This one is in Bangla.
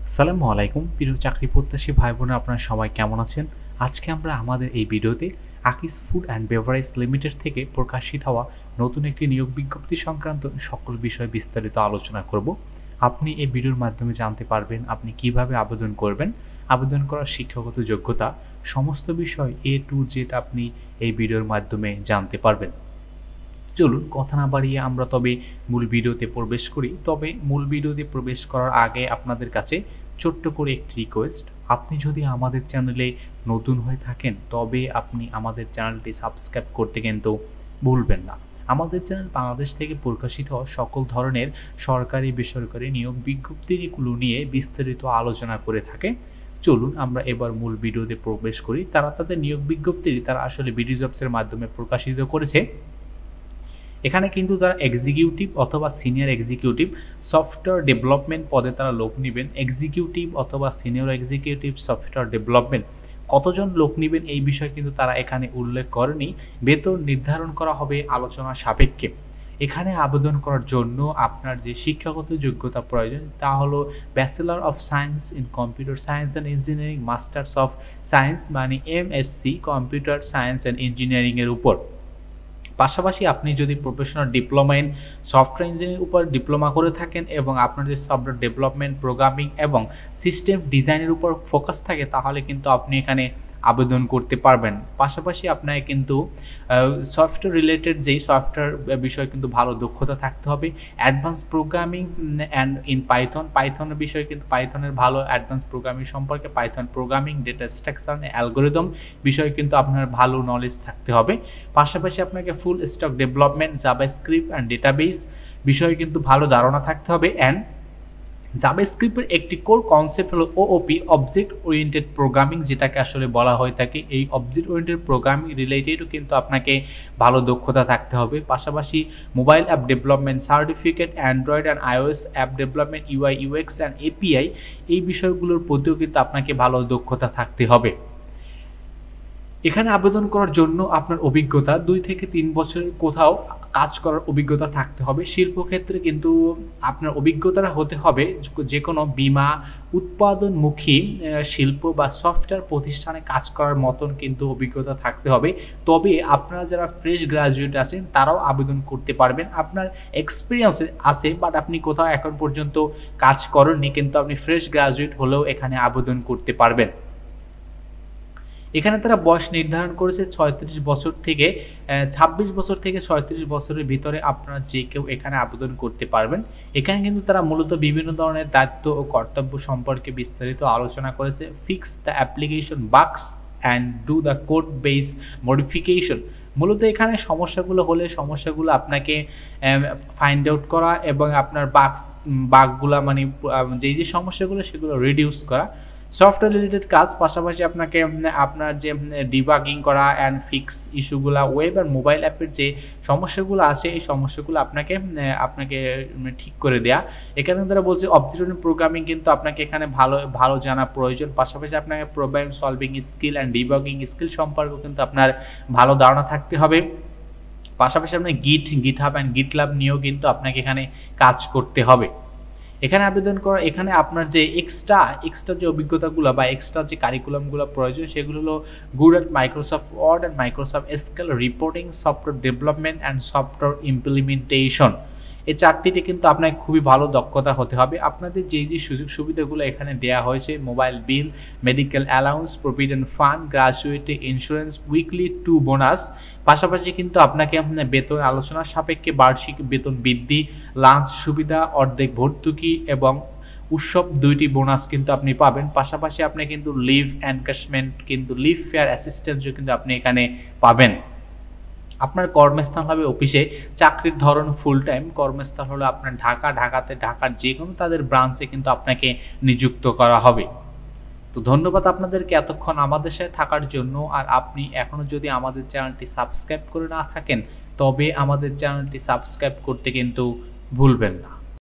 আসসালামু আলাইকুম প্রিয় চাকরি প্রত্যাশী ভাই বোনেরা, আপনারা সবাই কেমন আছেন? আজকে আমরা আমাদের এই ভিডিওতে আকিস ফুড অ্যান্ড বেভারেজ লিমিটেড থেকে প্রকাশিত হওয়া নতুন একটি নিয়োগ বিজ্ঞপ্তি সংক্রান্ত সকল বিষয় বিস্তারিত আলোচনা করব। আপনি এই ভিডিওর মাধ্যমে জানতে পারবেন আপনি কিভাবে আবেদন করবেন, আবেদন করার শিক্ষাগত যোগ্যতা, সমস্ত বিষয় A to Z আপনি এই ভিডিওর মাধ্যমে জানতে পারবেন। চলুন কথা না বাড়িয়ে আমরা তবে মূল ভিডিওতে প্রবেশ করি। তবে মূল ভিডিওতে প্রবেশ করার আগে আপনাদের কাছে ছোট্ট করে একটি রিকোয়েস্ট, আপনি যদি আমাদের চ্যানেলে নতুন হয়ে থাকেন তবে আপনি আমাদের চ্যানেলটি সাবস্ক্রাইব করতে কিন্তু ভুলবেন না। আমাদের চ্যানেল বাংলাদেশ থেকে প্রকাশিত সকল ধরনের সরকারি বেসরকারি নিয়োগ বিজ্ঞপ্তিগুলো নিয়ে বিস্তারিত আলোচনা করে থাকে। চলুন আমরা এবার মূল ভিডিওতে প্রবেশ করি। তারা তাদের নিয়োগ বিজ্ঞপ্তি তারা আসলে বিডি জবসের মাধ্যমে প্রকাশিত করেছে। এখানে কিন্তু তারা এক্সিকিউটিভ অথবা সিনিয়র এক্সিকিউটিভ সফটওয়্যার ডেভেলপমেন্ট পদে তারা লোক নেবেন। এক্সিকিউটিভ অথবা সিনিয়র এক্সিকিউটিভ সফটওয়্যার ডেভেলপমেন্ট কতজন লোক নেবেন এই বিষয়ে কিন্তু তারা এখানে উল্লেখ করেনি। বেতন নির্ধারণ করা হবে আলোচনা সাপেক্ষে। এখানে আবেদন করার জন্য আপনার যে শিক্ষাগত যোগ্যতা প্রয়োজন তা হলো bachelor of science in computer science and engineering, masters of science মানে MSc কম্পিউটার সায়েন্স অ্যান্ড ইঞ্জিনিয়ারিংয়ের উপর। পাশাপাশি আপনি যদি professional diploma in software engineering উপর ডিপ্লোমা করে থাকেন এবং আপনার যে সফটওয়্যার ডেভেলপমেন্ট, প্রোগ্রামিং এবং সিস্টেম ডিজাইনের উপর ফোকাস থাকে তাহলে কিন্তু আপনি এখানে আবেদন করতে পারবেন। পাশাপাশি আপনাকে কিন্তু সফটওয়্যার রিলেটেড যেই সফটওয়্যার বিষয়ে কিন্তু ভালো দক্ষতা থাকতে হবে। অ্যাডভান্স প্রোগ্রামিং অ্যান্ড ইন পাইথনের বিষয়ে কিন্তু পাইথনের ভালো অ্যাডভান্স প্রোগ্রামিং সম্পর্কে, Python programming, data structure, algorithm বিষয়ে কিন্তু আপনার ভালো নলেজ থাকতে হবে। পাশাপাশি আপনাকে full stack development, JavaScript and database বিষয়ে কিন্তু ভালো ধারণা থাকতে হবে। অ্যান্ড জাভাস্ক্রিপ্টের একটি কোর কনসেপ্ট হলো OOP, অবজেক্ট ওরিয়েন্টেড প্রোগ্রামিং, যেটাকে আসলে বলা হয়ে থাকে। এই অবজেক্ট ওরিয়েন্টেড প্রোগ্রামিং রিলেটেডও কিন্তু আপনাকে ভালো দক্ষতা থাকতে হবে। পাশাপাশি mobile app development certificate, Android and iOS app development, UI UX and API এই বিষয়গুলোর প্রতিও কিন্তু আপনাকে ভালো দক্ষতা থাকতে হবে। এখানে আবেদন করার জন্য আপনার অভিজ্ঞতা 2 থেকে 3 বছরের কোথাও কাজ করার অভিজ্ঞতা থাকতে হবে। শিল্পক্ষেত্রে কিন্তু আপনার অভিজ্ঞতাটা হতে হবে যে কোনো বীমা উৎপাদনমুখী শিল্প বা সফটওয়্যার প্রতিষ্ঠানে কাজ করার মতন কিন্তু অভিজ্ঞতা থাকতে হবে। তবে আপনারা যারা ফ্রেশ গ্রাজুয়েট আছেন তারাও আবেদন করতে পারবেন। আপনার এক্সপিরিয়েন্স আছে বাট আপনি কোথাও এখন পর্যন্ত কাজ করেননি, কিন্তু আপনি ফ্রেশ গ্রাজুয়েট হলেও এখানে আবেদন করতে পারবেন। এখানে তারা বয়স নির্ধারণ করেছে 36 বছর থেকে 26 বছর থেকে 36 বছরের ভিতরে আপনারা যে কেউ এখানে আবেদন করতে পারবেন। এখানে কিন্তু তারা মূলত বিভিন্ন ধরনের দায়িত্ব ও কর্তব্য সম্পর্কে বিস্তারিত আলোচনা করেছে। Fix the application বাগস and do the code base modification. মূলত এখানে সমস্যাগুলো হলে সমস্যাগুলো আপনাকে ফাইন্ড আউট করা এবং আপনার বাগগুলা মানে যে সমস্যাগুলো সেগুলো রিডিউস করা। সফটওয়্যার রিলেটেড কাজ, পাশাপাশি আপনাকে আপনার যে ডিবাগিং করা অ্যান্ড ফিক্স ইস্যুগুলো, ওয়েব আর মোবাইল অ্যাপের যে সমস্যাগুলো আছে এই সমস্যাগুলো আপনাকে ঠিক করে দেয়া। এখানে তারা বলছে অবজেক্ট প্রোগ্রামিং কিন্তু আপনাকে এখানে ভালো জানা প্রয়োজন। পাশাপাশি আপনাকে problem solving skill and debugging skill সম্পর্কেও কিন্তু আপনার ভালো ধারণা থাকতে হবে। পাশাপাশি আপনার গিটহাব অ্যান্ড গিটল্যাব নিয়েও কিন্তু আপনাকে এখানে কাজ করতে হবে। এখানে আবেদন করা, এখানে আপনার যে এক্সট্রা যে অভিজ্ঞতাগুলো বা এক্সট্রা যে কারিকুলামগুলো প্রয়োজন সেগুলো হলো good at Microsoft Word and Microsoft Excel, reporting, software development and software implementation. এই চারটিতে কিন্তু আপনাকে খুবই ভালো দক্ষতা হতে হবে। আপনাদের যে সুযোগ সুবিধাগুলো এখানে দেওয়া হয়েছে, mobile bill, medical allowance, provident fund, gratuity insurance, weekly 2 bonus, পাশাপাশি কিন্তু আপনাকে বেতন আলোচনার সাপেক্ষে বার্ষিক বেতন বৃদ্ধি, লাঞ্চ সুবিধা, অর্ধেক ভর্তুকি এবং উৎসব 2টি বোনাস কিন্তু আপনি পাবেন। পাশাপাশি আপনি কিন্তু লিভ এনক্যাশমেন্ট কিন্তু লিভ ফেয়ার অ্যাসিস্ট্যান্সও কিন্তু আপনি এখানে পাবেন। আপনার কর্মস্থান হবে অফিসে। চাকরির ধরন ফুল টাইম। কর্মস্থল হলো আপনার ঢাকার যে কোনো তাদের ব্রাঞ্চে কিন্তু আপনাকে নিযুক্ত করা হবে। তো ধন্যবাদ আপনাদেরকে এতক্ষণ আমাদের সাথে থাকার জন্য। আর আপনি এখনো যদি আমাদের চ্যানেলটি সাবস্ক্রাইব করে না থাকেন তবে আমাদের চ্যানেলটি সাবস্ক্রাইব করতে কিন্তু ভুলবেন না।